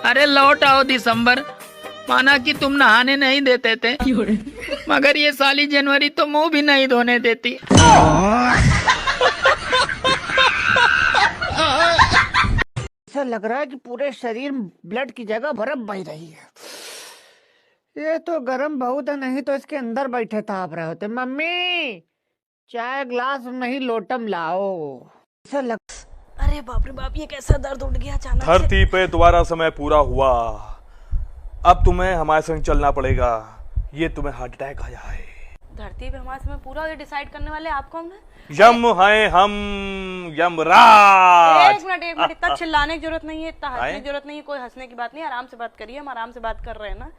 अरे लौट आओ दिसंबर, माना कि तुम नहाने नहीं देते थे, मगर ये साली जनवरी तो मुंह भी नहीं धोने देती। ऐसा लग रहा है कि पूरे शरीर ब्लड की जगह बर्फ बह रही है। ये तो गर्म बहुत है, नहीं तो इसके अंदर बैठे ताप रहे होते। मम्मी चाय ग्लास नहीं लोटम लाओ। ऐसा लग अरे बाप रे बाप, ये कैसा दर्द उठ गया अचानक से। धरती पे तुम्हारा समय पूरा हुआ, अब तुम्हें हमारे संग चलना पड़ेगा। ये तुम्हें हार्ट अटैक आया है। धरती पे हमारा समय पूरा, ये डिसाइड करने वाले आप कौन है? यम हैं हम, यमराज। एक मिनट इतना चिल्लाने की जरूरत नहीं है, इतना हंसने की जरूरत नहीं है। कोई हंसने की बात नहीं, आराम से बात करिए। हम आराम से बात कर रहे हैं ना।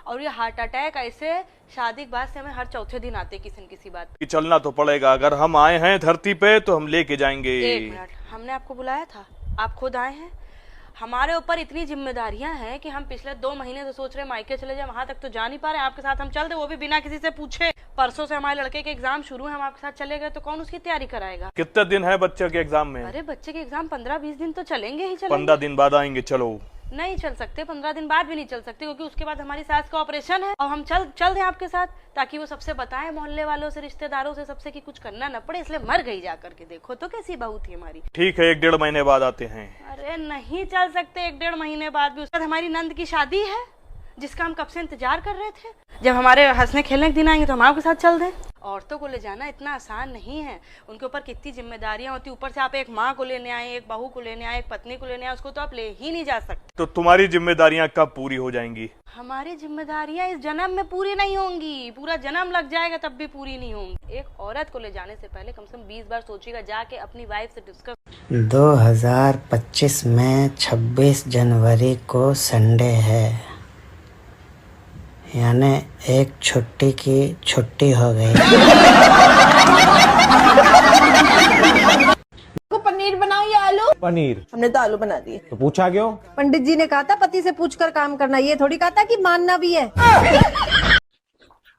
और ये हार्ट अटैक ऐसे शादी के बाद से हमें हर चौथे दिन आते किसी न किसी बात पे। चलना तो पड़ेगा, अगर हम आए हैं धरती पे तो हम लेके जाएंगे। एक मिनट, हमने आपको बुलाया था, आप खुद आए हैं। हमारे ऊपर इतनी जिम्मेदारियां हैं कि हम पिछले 2 महीने से सोच रहे हैं मायके चले जाए, वहां तक तो जा नहीं पा रहे। आपके साथ हम चल दे, वो भी बिना किसी से पूछे। परसों से हमारे लड़के के एग्जाम शुरू है, हम आपके साथ चले गए तो कौन उसकी तैयारी कराएगा? कितने दिन है बच्चे के एग्जाम में? अरे बच्चे के एग्जाम 15-20 दिन तो चलेंगे ही चलेंगे। 15 दिन बाद आएंगे। चलो नहीं चल सकते, 15 दिन बाद भी नहीं चल सकते, क्योंकि उसके बाद हमारी सास का ऑपरेशन है। और हम चल दें आपके साथ, ताकि वो सबसे बताएं, मोहल्ले वालों से, रिश्तेदारों से, सबसे कि कुछ करना न पड़े। इसलिए मर गई जाकर के देखो तो कैसी बहू थी हमारी। ठीक है, 1-1.5 महीने बाद आते हैं। अरे नहीं चल सकते 1-1.5 महीने बाद भी। उसके बाद हमारी नंद की शादी है, जिसका हम कब से इंतजार कर रहे थे। जब हमारे हंसने खेलने के दिन आएंगे तो हम आपके साथ चल दें। औरतों को ले जाना इतना आसान नहीं है, उनके ऊपर कितनी जिम्मेदारियां होती। ऊपर से आप एक माँ को लेने आए, एक बहू को लेने आए, एक पत्नी को लेने आए, उसको तो आप ले ही नहीं जा सकते। तो तुम्हारी जिम्मेदारियां कब पूरी हो जाएंगी? हमारी जिम्मेदारियां इस जन्म में पूरी नहीं होंगी, पूरा जन्म लग जाएगा तब भी पूरी नहीं होंगी। एक औरत को ले जाने से पहले कम से कम 20 बार सोचिएगा, जाके अपनी वाइफ से डिस्कस। 2025 में 26 जनवरी को संडे है, यानी एक छुट्टी की छुट्टी हो गई। पनीर बनाओ या आलू? पनीर। हमने तो आलू बना दिए। तो पूछा क्यों? पंडित जी ने कहा था पति से पूछकर काम करना, ये थोड़ी कहा था कि मानना भी है।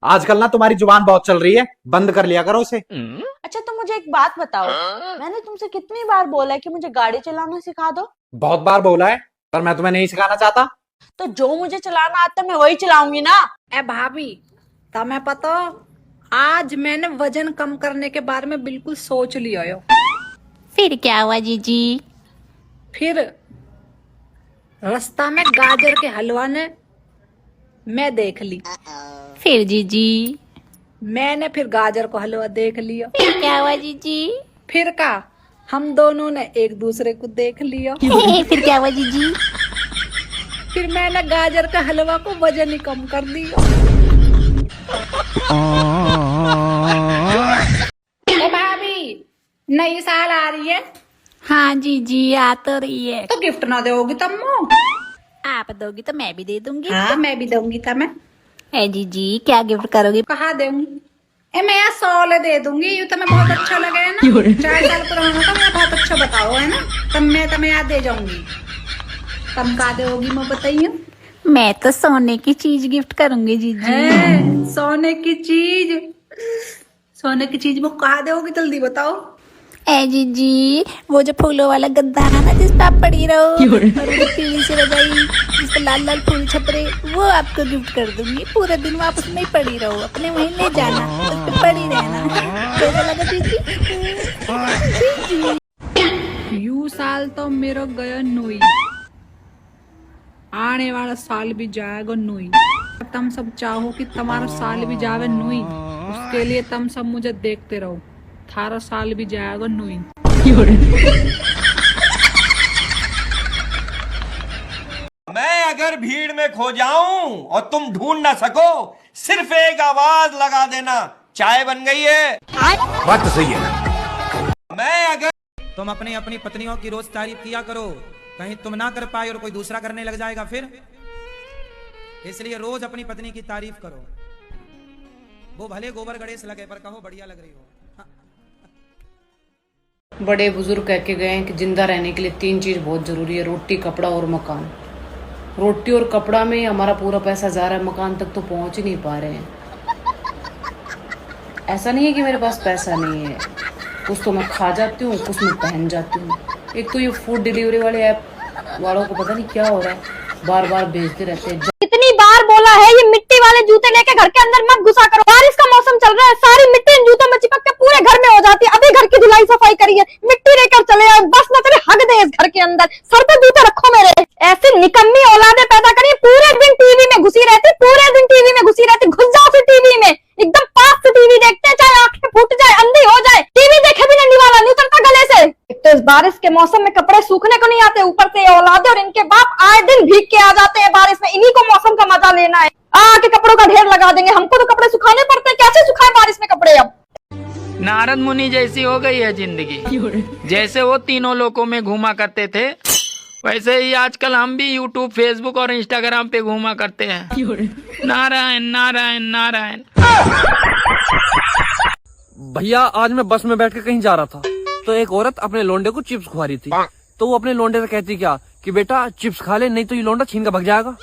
आजकल ना तुम्हारी जुबान बहुत चल रही है, बंद कर लिया करो उसे। अच्छा तो मुझे एक बात बताओ, मैंने तुमसे कितनी बार बोला है कि मुझे गाड़ी चलाना सिखा दो? बहुत बार बोला है, पर मैं तुम्हें नहीं सिखाना चाहता। तो जो मुझे चलाना आता मैं वही चलाऊंगी ना। ए भाभी, तुम्हें पता, आज मैंने वजन कम करने के बारे में बिल्कुल सोच लिया हो। फिर क्या हुआ जीजी? फिर रास्ता में गाजर के हलवा ने मैं देख ली। फिर जीजी? मैंने फिर गाजर को हलवा देख लिया। फिर क्या हुआ जीजी? फिर का हम दोनों ने एक दूसरे को देख लिया। फिर क्या हुआ जीजी? फिर मैंने गाजर का हलवा को वजन ही कम कर दिया। ए भाभी, नई साल आ रही है। हाँ जीजी आ तो रही है। तो गिफ्ट ना दोगी तम्मो? आप दोगी तो मैं भी दे दूंगी। तो मैं भी दूंगी तमें। ए जीजी क्या गिफ्ट करोगी? कहाँ दूंगी? ए मैं 100 दे दूंगी, यू तुम्हें बहुत अच्छा लगे है ना। 4 साल पुराना था, मैं बहुत अच्छा बताओ है ना, तब मैं तुम्हें याद दे जाऊंगी। तब का दोगी मैं बताइए? मैं तो सोने की चीज गिफ्ट करूंगी जीजी। सोने की चीज? सोने की चीज वो कहाँ दोगी, जल्दी बताओ। ए जीजी, वो जो फूलों वाला गद्दा है ना, जिस पे आप पड़ी रहो, और वो पीली सी रजाई जिस पे लाल लाल फूल छपरे, वो आपको गिफ्ट कर दूंगी। पूरे दिन वो आप उसमें ही पड़ी रहो, अपने वहीं ले जाना, उस पे पड़ी रहना। कैसा लगा जीजी? यू साल तो मेरा गया नोई, आने वाला साल भी जाएगा नोई। तुम सब चाहो कि तुम्हारा साल भी जावे नोई, उसके लिए तुम सब मुझे देखते रहो, थारा साल भी जाएगा नोई। मैं अगर भीड़ में खो जाऊं और तुम ढूंढ ना सको, सिर्फ एक आवाज लगा देना, चाय बन गई है। बात तो सही है। मैं अगर तुम अपनी अपनी पत्नियों की रोज तारीफ किया करो, कहीं तुम ना कर पाए और कोई दूसरा करने लग जाएगा फिर। इसलिए रोज अपनी पत्नी की तारीफ करो, वो भले गोबर गणेश लगे पर कहो बढ़िया लग रही हो। बड़े बुजुर्ग कह के गए हैं कि जिंदा रहने के लिए 3 चीज बहुत जरूरी है, रोटी, कपड़ा और मकान। रोटी और कपड़ा में हमारा पूरा पैसा जा रहा है, मकान तक तो पहुंच ही नहीं पा रहे हैं। ऐसा नहीं है कि मेरे पास पैसा नहीं है, कुछ तो मैं खा जाती हूँ, कुछ मैं पहन जाती हूँ। एक तो ये फूड डिलीवरी वाले ऐप वालों को पता नहीं क्या हो रहा है, बार बार भेजते रहते हैं। कितनी बार बोला है ये मिट्टी वाले जूते लेके घर के अंदर मत घुसा करो। बारिश का मौसम चल रहा है, सारी मिट्टी इन जूतों में चिपक के पूरे घर में हो जाती है। अभी घर की धुलाई सफाई करी है, मिट्टी लेकर चले आए, बस न तेरे हक दे इस घर के अंदर। सर पे जूते रखो मेरे। ऐसी निकम्मी औलादे पैदा करिए, पूरे दिन टीवी में घुसी रहती, पूरे दिन टीवी में घुसी रहती। घुस जाओ फिर टीवी में, एकदम पास से टीवी देखते हैं, चाहे आंखें फूट जाए, अंधी हो जाए, टीवी देखे भी नहीं वाला नहीं उतरता गले से। एक तो इस बारिश के मौसम में कपड़े सूखने को नहीं आते, ऊपर से ये औलादे और इनके बाप आए दिन भीग के आ जाते हैं बारिश में। इन्हीं को मौसम का मजा लेना है, आके कपड़ों का ढेर लगा देंगे। हमको तो कपड़े सुखाने पड़ते हैं, कैसे सुखाए बारिश में कपड़े अब। नारद मुनि जैसी हो गई है जिंदगी। जैसे वो तीनों लोकों में घूमा करते थे, वैसे ही आजकल हम भी यूट्यूब, फेसबुक और इंस्टाग्राम पे घूमा करते हैं। नारायण नारायण नारायण। भैया आज मैं बस में बैठ के कहीं जा रहा था, तो एक औरत अपने लोंडे को चिप्स खवा रही थी। तो वो अपने लोंडे से कहती क्या कि बेटा चिप्स खा ले, नहीं तो ये लोंडा छीन का भाग जाएगा।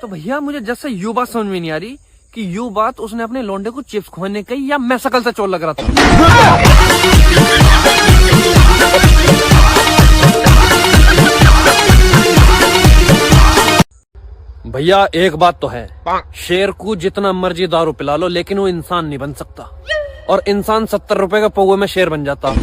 तो भैया मुझे जब से यू बात समझ में नहीं आ रही कि यू बात उसने अपने लोंडे को चिप्स खवाने कही या मैं शकल से चोर लग रहा था। भैया एक बात तो है, शेर को जितना मर्जी दारू पिला लो लेकिन वो इंसान नहीं बन सकता, और इंसान 70 रुपए का पौवे में शेर बन जाता।